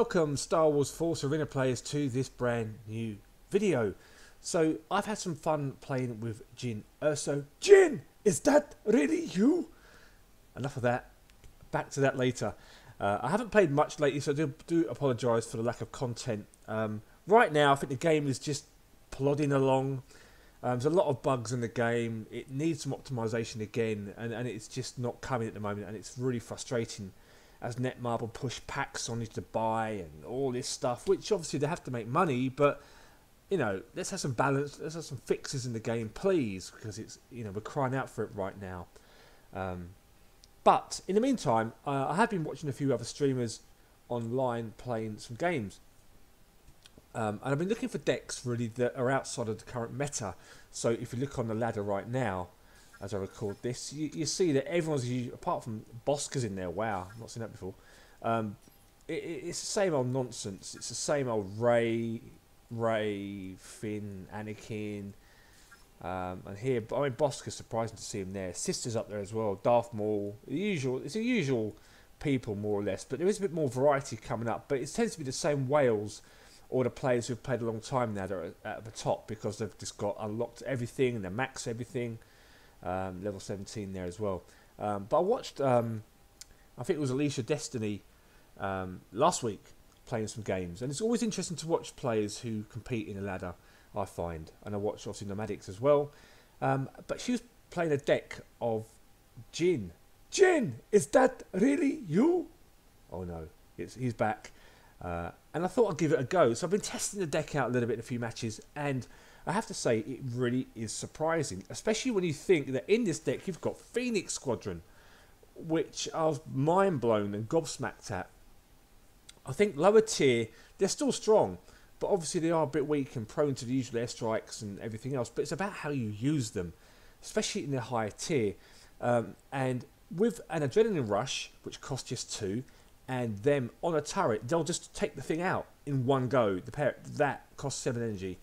welcome Star Wars Force Arena players to this brand new video. So I've had some fun playing with Jyn Erso. Jyn, is that really you? Enough of that. Back to that later. I haven't played much lately, so I do apologise for the lack of content. Right now, I think the game is just plodding along. There's a lot of bugs in the game. It needs some optimisation again, and it's just not coming at the moment, and it's really frustrating as Netmarble push packs on you to buy and all this stuff, which obviously they have to make money, but you know, let's have some balance, let's have some fixes in the game, please, because it's, you know, we're crying out for it right now. But in the meantime, I have been watching a few other streamers online playing some games. And I've been looking for decks really that are outside of the current meta. So if you look on the ladder right now, as I record this, you see that everyone's, apart from Bosca's in there. Wow, I've not seen that before. It's the same old nonsense. It's the same old Rey, Finn, Anakin, and here. I mean, Bosca's surprising to see him there. Sister's up there as well. Darth Maul. The usual. It's the usual people more or less, but there is a bit more variety coming up. But it tends to be the same whales, or the players who've played a long time now that are at the top, because they've just got unlocked everything and they max everything. Level 17 there as well. But I watched, I think it was Alicia Destiny last week playing some games, and it's always interesting to watch players who compete in a ladder, I find. And I watched obviously Nomadics as well. But she was playing a deck of Jyn. Jyn, is that really you? Oh no, he's back. And I thought I'd give it a go. So I've been testing the deck out a little bit in a few matches, and I have to say it really is surprising, especially when you think that in this deck you've got Phoenix Squadron, which I was mind blown and gobsmacked at. I think lower tier, they're still strong, but obviously they are a bit weak and prone to the usual airstrikes and everything else, but it's about how you use them, especially in the higher tier. And with an Adrenaline Rush, which costs just 2, and them on a turret, they'll just take the thing out in one go. That costs 7 energy.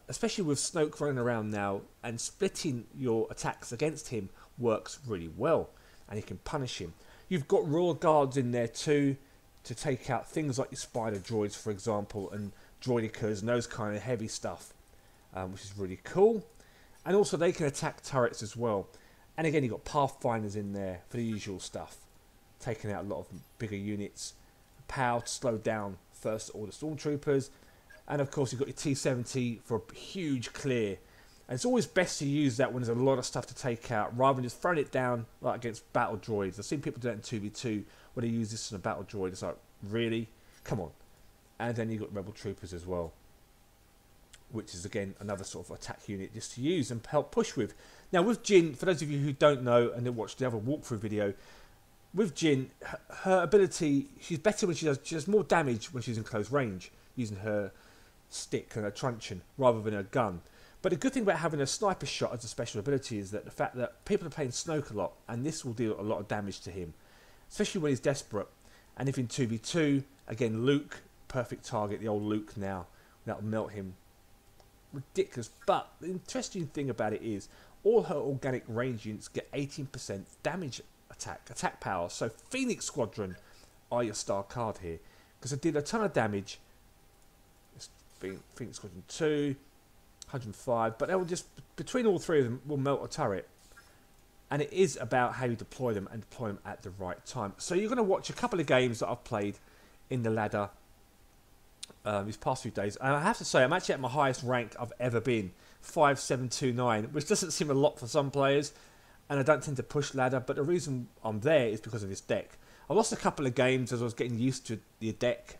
Especially with Snoke running around now, and splitting your attacks against him works really well, and you can punish him. You've got Royal Guards in there too, to take out things like your Spider Droids, for example, and Droidicas and those kind of heavy stuff, which is really cool. And also they can attack turrets as well. And again, you've got Pathfinders in there for the usual stuff, taking out a lot of bigger units. POW to slow down First Order Stormtroopers. And of course you've got your T-70 for a huge clear. And it's always best to use that when there's a lot of stuff to take out, rather than just throwing it down like against battle droids. I've seen people do that in 2v2 when they use this in a battle droid. It's like, really? Come on. And then you've got Rebel Troopers as well, which is again another sort of attack unit just to use and help push with. Now with Jyn, for those of you who don't know and then watch the other walkthrough video, with Jyn, her ability, she's better when she does more damage when she's in close range, using her stick and a truncheon rather than a gun. But the good thing about having a sniper shot as a special ability is that the fact that people are playing Snoke a lot, and this will deal a lot of damage to him, especially when he's desperate. And if in 2v2, again Luke, perfect target, the old Luke now, that'll melt him. Ridiculous. But the interesting thing about it is all her organic range units get 18% damage attack power. So Phoenix Squadron are your star card here, because it did a ton of damage. Phoenix Squadron 2, 105, but they will just, between all three of them, will melt a turret. And it is about how you deploy them and deploy them at the right time. So you're going to watch a couple of games that I've played in the ladder these past few days. And I have to say, I'm actually at my highest rank I've ever been, 5729, which doesn't seem a lot for some players. And I don't tend to push ladder, but the reason I'm there is because of this deck. I lost a couple of games as I was getting used to the deck,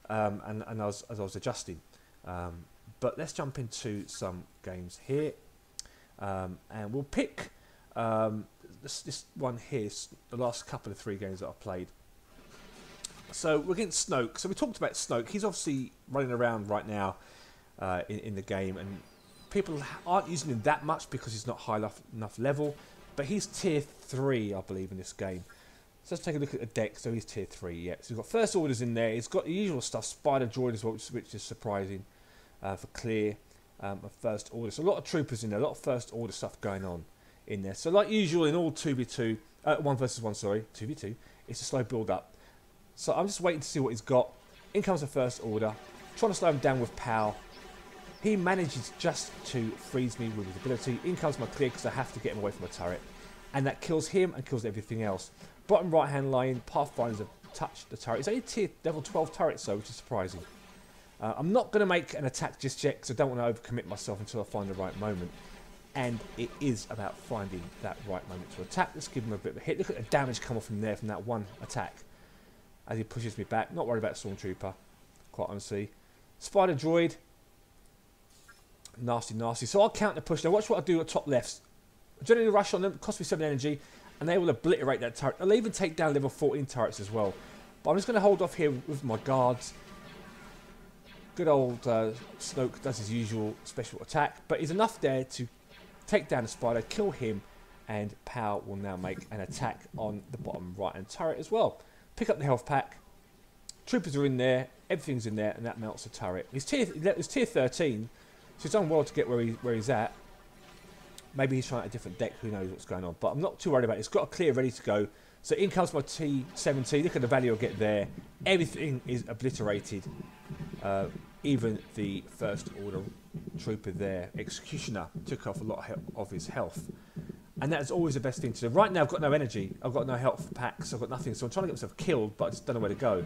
and as I was adjusting. But let's jump into some games here, and we'll pick this one here, the last couple of 3 games that I've played. So we're against Snoke. So we talked about Snoke. He's obviously running around right now in the game, and people aren't using him that much because he's not high enough level, but he's tier 3, I believe, in this game. So let's take a look at the deck. So he's tier 3, yeah. So we've got First Orders in there. He's got the usual stuff, Spider Droid as well, which is surprising. For clear of First Order. So a lot of troopers in there, a lot of First Order stuff going on in there. So like usual in all 2v2, 1 versus 1, sorry, 2v2, it's a slow build up. So I'm just waiting to see what he's got. In comes the First Order, trying to slow him down with power. He manages just to freeze me with his ability. In comes my clear because I have to get him away from my turret. And that kills him and kills everything else. Bottom right hand line, Pathfinders have touched the turret. It's only tier level 12 turrets though, which is surprising. I'm not going to make an attack just yet because I don't want to overcommit myself until I find the right moment. And it is about finding that right moment to attack. Let's give him a bit of a hit. Look at the damage come off from there from that one attack. As he pushes me back. Not worried about Stormtrooper, quite honestly. Spider Droid. Nasty, nasty. So I'll counter push. Now watch what I do at top left. Generally rush on them. Cost me 7 energy. And they will obliterate that turret. They'll even take down level 14 turrets as well. But I'm just going to hold off here with my guards. Good old Snoke does his usual special attack. But he's enough there to take down the spider, kill him, and Pow will now make an attack on the bottom right-hand turret as well. Pick up the health pack. Troopers are in there, everything's in there, and that melts the turret. It's tier 13, so he's done well to get where he's at. Maybe he's trying a different deck, who knows what's going on. But I'm not too worried about it. It's got a clear ready to go. So in comes my T-70. Look at the value I'll get there. Everything is obliterated. Even the First Order trooper there, Executioner, took off a lot of his health. And that's always the best thing to do. Right now I've got no energy. I've got no health packs. I've got nothing. So I'm trying to get myself killed, but I just don't know where to go.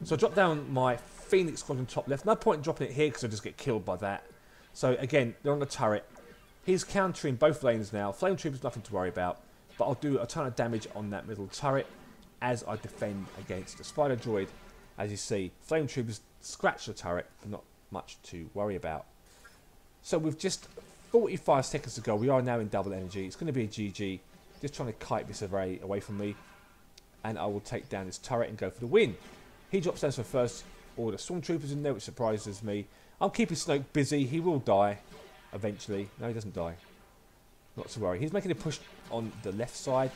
So I drop down my Phoenix Squadron top left. No point in dropping it here because I'll just get killed by that. So again, they're on the turret. He's countering both lanes now. Flame Trooper's nothing to worry about. But I'll do a ton of damage on that middle turret as I defend against the Spider Droid. As you see, Flame Troopers scratch the turret, but not much to worry about. So with just 45 seconds to go, we are now in double energy. It's going to be a GG. Just trying to kite this array away from me. And I will take down this turret and go for the win. He drops down some First Order Stormtroopers in there, which surprises me. I'm keeping Snoke busy. He will die eventually. No, he doesn't die. Not to worry. He's making a push on the left side.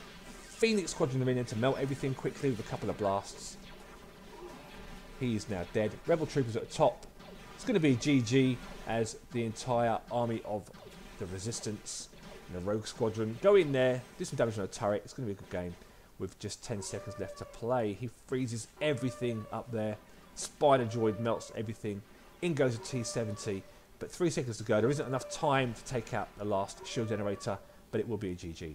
Phoenix Squadron are in there to melt everything quickly with a couple of blasts. He is now dead. Rebel Troopers at the top. It's going to be GG as the entire army of the Resistance and the Rogue Squadron go in there, do some damage on a turret. It's going to be a good game with just 10 seconds left to play. He freezes everything up there. Spider Droid melts everything. In goes a T-70. But 3 seconds to go. There isn't enough time to take out the last shield generator, but it will be a GG.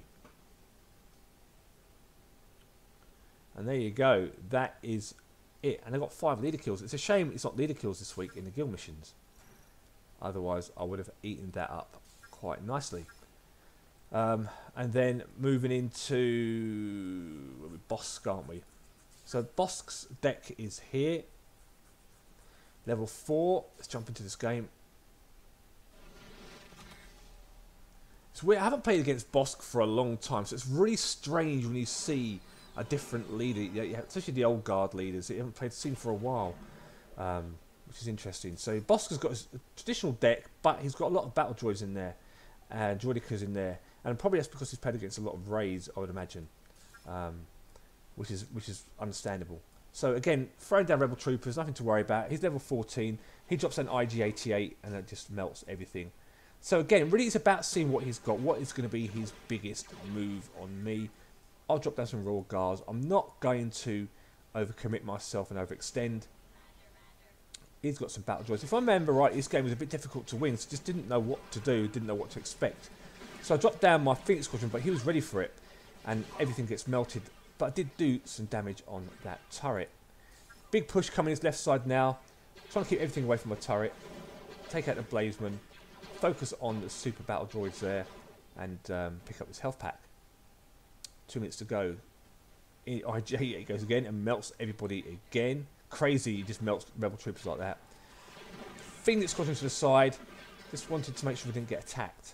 And there you go. That is it. And I got 5 leader kills. It's a shame it's not leader kills this week in the guild missions. Otherwise, I would have eaten that up quite nicely. And then moving into Bosk, aren't we? So Bosk's deck is here. Level 4. Let's jump into this game. It's weird. I haven't played against Bosk for a long time, so it's really strange when you see a different leader, especially the old guard leaders that you haven't seen for a while, which is interesting. So Bosk has got a traditional deck, but he's got a lot of battle droids in there, and droidicas in there, and probably that's because he's played against a lot of Rays, I would imagine, which is understandable. So again, throwing down Rebel Troopers, nothing to worry about. He's level 14. He drops an IG-88, and that just melts everything. So again, really it's about seeing what he's got, what is going to be his biggest move on me. I'll drop down some Royal Guards. I'm not going to overcommit myself and overextend. He's got some battle droids. If I remember right, this game was a bit difficult to win, so just didn't know what to do, didn't know what to expect. So I dropped down my Phoenix Squadron, but he was ready for it, and everything gets melted. But I did do some damage on that turret. Big push coming his left side now. Trying to keep everything away from my turret. Take out the Blazeman. Focus on the super battle droids there, and pick up this health pack. 2 minutes to go. IG goes again and melts everybody again. Crazy, he just melts Rebel Troopers like that. Phoenix Squadron to the side. Just wanted to make sure we didn't get attacked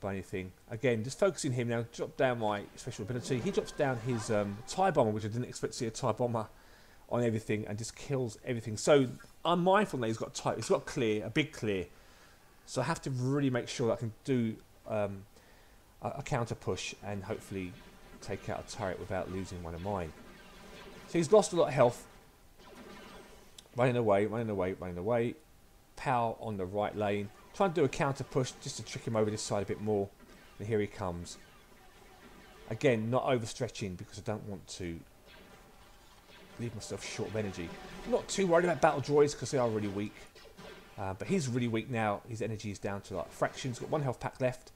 by anything. Again, just focusing him now. Drop down my special ability. He drops down his TIE Bomber, which I didn't expect to see a TIE Bomber on everything, and just kills everything. So I'm mindful that he's got a clear, a big clear. So I have to really make sure that I can do a counter push and hopefully take out a turret without losing one of mine. So he's lost a lot of health. Running away, running away, running away. Pow on the right lane. Trying to do a counter push just to trick him over this side a bit more. And here he comes. Again, not overstretching because I don't want to leave myself short of energy. I'm not too worried about battle droids because they are really weak. But he's really weak now. His energy is down to like fractions. Got 1 health pack left.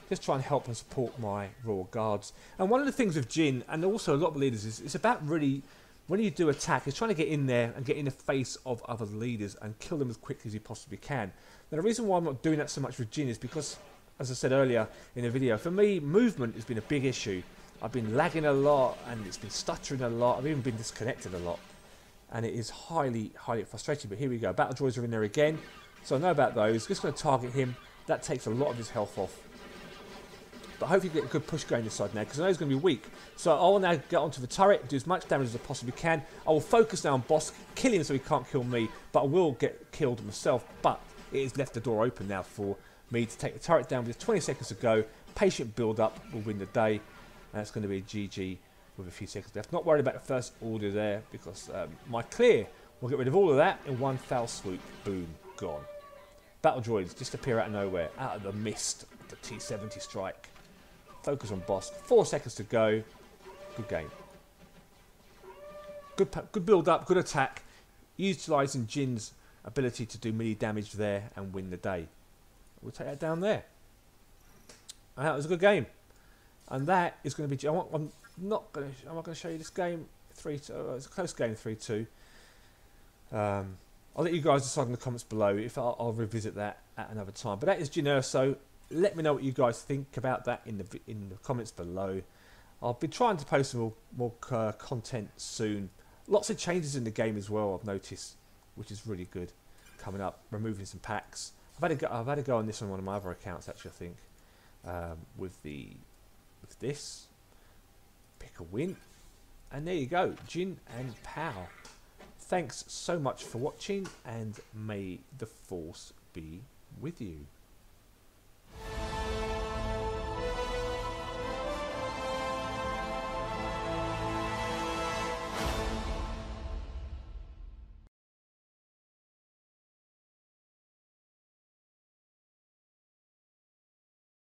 Just try and help and support my Royal Guards. And one of the things with Jyn, and also a lot of leaders, is it's about really, when you do attack, it's trying to get in there and get in the face of other leaders and kill them as quickly as you possibly can. Now the reason why I'm not doing that so much with Jyn is because, as I said earlier in the video, for me, movement has been a big issue. I've been lagging a lot, and it's been stuttering a lot. I've even been disconnected a lot. And it is highly, highly frustrating. But here we go. Battle droids are in there again. So I know about those. Just going to target him. That takes a lot of his health off. But hopefully get a good push going this side now, because I know he's going to be weak. So I will now get onto the turret, do as much damage as I possibly can. I will focus now on boss, kill him so he can't kill me, but I will get killed myself. But it has left the door open now for me to take the turret down with 20 seconds to go. Patient build up will win the day. And it's going to be a GG with a few seconds left. Not worried about the first order there, because my clear will get rid of all of that in one foul swoop. Boom, gone. Battle droids just appear out of nowhere, out of the mist of the T-70 strike. Focus on boss. 4 seconds to go. Good game. Good build up. Good attack. Utilising Jyn's ability to do melee damage there and win the day. We'll take that down there. And that was a good game. And that is going to be. I'm not going to show you this game. 3-2. It's a close game. 3-2. I'll let you guys decide in the comments below if I'll revisit that at another time. But that is Jyn Erso. Let me know what you guys think about that in the comments below. I'll be trying to post some more content soon. Lots of changes in the game as well, I've noticed, which is really good. Coming up, removing some packs. I've had a go on this on one of my other accounts actually, I think. With this, pick a win, and there you go, Jyn and Pow. Thanks so much for watching, and may the Force be with you.